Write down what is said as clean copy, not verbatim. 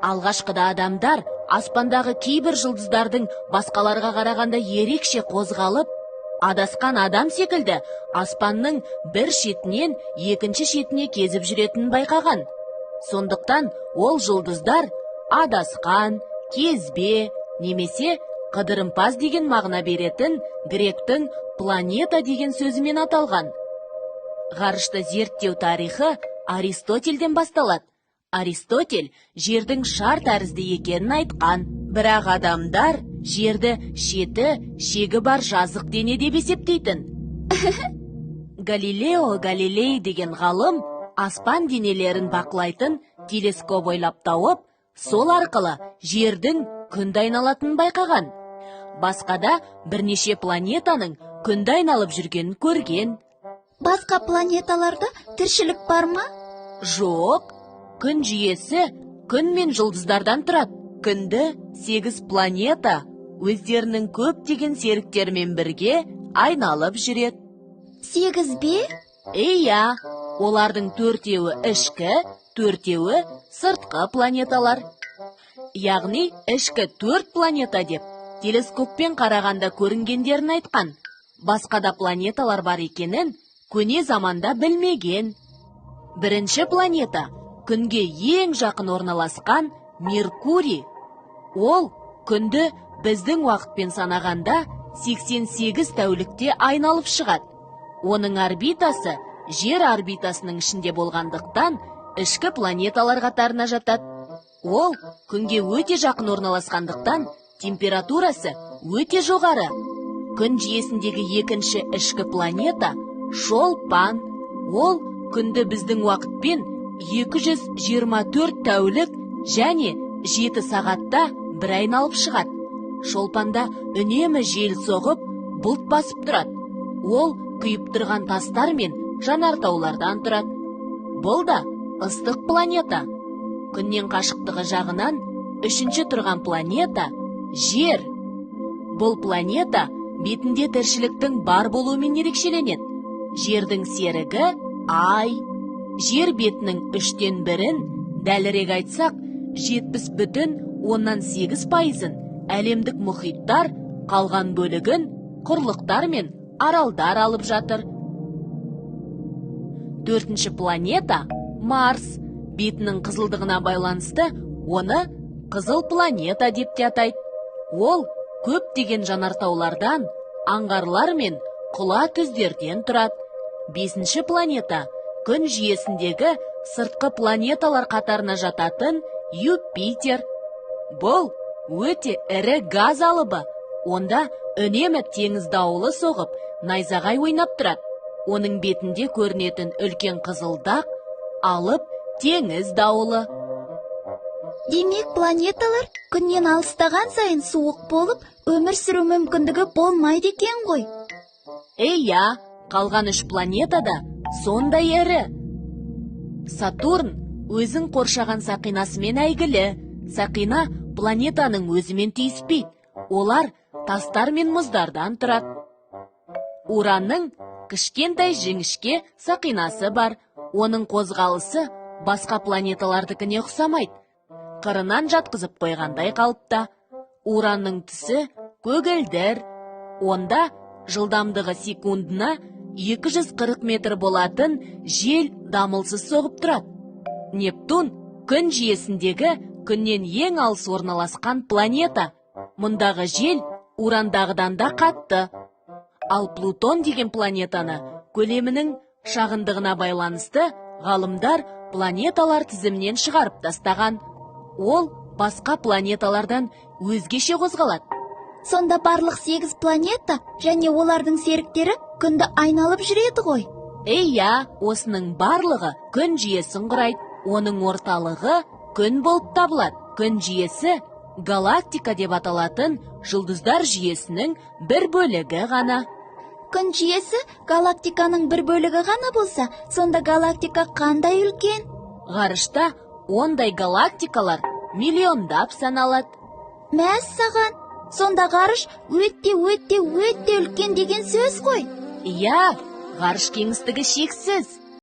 Алғашқыда адамдар аспандағы кейбір жұлдыздардың басқаларға қарағанда ерекше қозғалып, адасқан адам секілді аспанның бір шетінен екінші шетіне кезіп жүретінін байқаған. Сондықтан ол жұлдыздар адасқан, кезбе, немесе қыдырымпаз деген мағына беретін гректің планета деген сөзімен аталған. Ғарышты зерттеу тарихы Аристотельден басталады. Аристотель жердің шар тәрізді екенін айтқан, бірақ адамдар жерді шегі бар жазық дене деп есептейтін. Галилео Галилей деген ғалым аспан денелерін бақылайтын телескоп ойлап тауып, сол арқылы жердің күнді айналатынын байқаған. Басқада бірнеше планетаның күнді айналып жүргенін көрген. Басқа планеталарда тіршілік бар ма? Жоқ, күн жүйесі күн мен жұлдыздардан тұрады. Күнді 8 планета өздерінің көптеген серіктермен бірге айналып жүреді. 8 бе? Иә, олардың 4-еуі ішкі, 4-еуі сыртқы планеталар. Яғни ішкі 4 планета деп телескоппен қарағанда көрінгендерін айтқан. Басқада планеталар бар екенін көне заманда білмеген. Бірінші планета күнге ең жақын орналасқан Меркурий. Ол күнді біздің уақытпен санағанда 88 тәулікте айналып шығады. Оның орбитасы жер орбитасының ішінде болғандықтан ішкі планеталар қатарына жатады. Ол күнге өте жақын орналасқандықтан температурасы өте жоғары. Күн жүйесіндегі екінші ішкі планета Шолпан. Ол күнді біздің уақытпен 224 тәулік және 7 сағатта бір айналып шығады. Шолпанда үнемі жел соғып, бұлт басып тұрады. Ол күйіп тұрған тастар мен жанартаулардан тұрады. Бұл да ыстық планета. Күннен қашықтығы жағынан үшінші тұрған планета Жер. Бұл планета бетінде тіршіліктің бар болуымен ерекшеленеді. Жердің серігі Ай. Жер бетінің 1/3-ін, дәлірек айтсақ, 70,8% әлемдік мұхиттар, қалған бөлігін құрлықтар мен аралдар алып жатыр. 4-ші планета Марс. Бетінің қызылдығына байланысты оны қызыл планета деп те атайды. Ол көптеген жанартаулардан, аңғарлар мен құла түздерден тұрады. 5-ші планета күн жүйесіндегі сыртқы планеталар қатарына жататын Юпитер. Бұл өте ірі газ алыбы. Онда үнемі теңіз дауылы соғып, найзағай ойнап тұрады. Оның бетінде көрінетін үлкен қызылдақ алып теңіз дауылы. Демек, планеталар күннен алыстаған сайын суық болып, өмір сүру мүмкіндігі болмайды екен ғой. Иә, қалған 3 планетада сондай ірі. Сатурн өзін қоршаған сақинасымен әйгілі. Сақина планетаның өзімен түйіспейді. Олар тастар мен мұздардан тұрады. Уранның кішкентай жіңішке сақинасы бар. Оның қозғалысы басқа планеталардікіне ұқсамайды. Қырынан жатқызып қойғандай қалыпта. Уранның түсі көгілдір. Онда жылдамдығы секундына 240 метр болатын жел дамылсыз соғып тұрады. Нептун күн жүйесіндегі күннен ең алыс орналасқан планета. Мұндағы жел урандағыдан да қатты. Ал Плутон деген планетаны көлемінің шағындығына байланысты ғалымдар планеталар тізімінен шығарып тастаған. Ол басқа планеталардан өзгеше қозғалады. Сонда барлық 8 планета және олардың серіктері күнді айналып жүреді ғой. Иә, осының барлығы күн жүйесін құрайды. Оның орталығы күн болып табылады. Күн жүйесі галактика деп аталатын жұлдыздар жүйесінің бір бөлігі ғана. Күн жүйесі галактиканың бір бөлігі ғана болса, сонда галактика қандай үлкен? Ғарышта ондай галактикалар миллиондап саналады. Мәссаған, сонда ғарыш өте үлкен деген сөз ғой. Иә, ғарыш кеңістігі шексіз.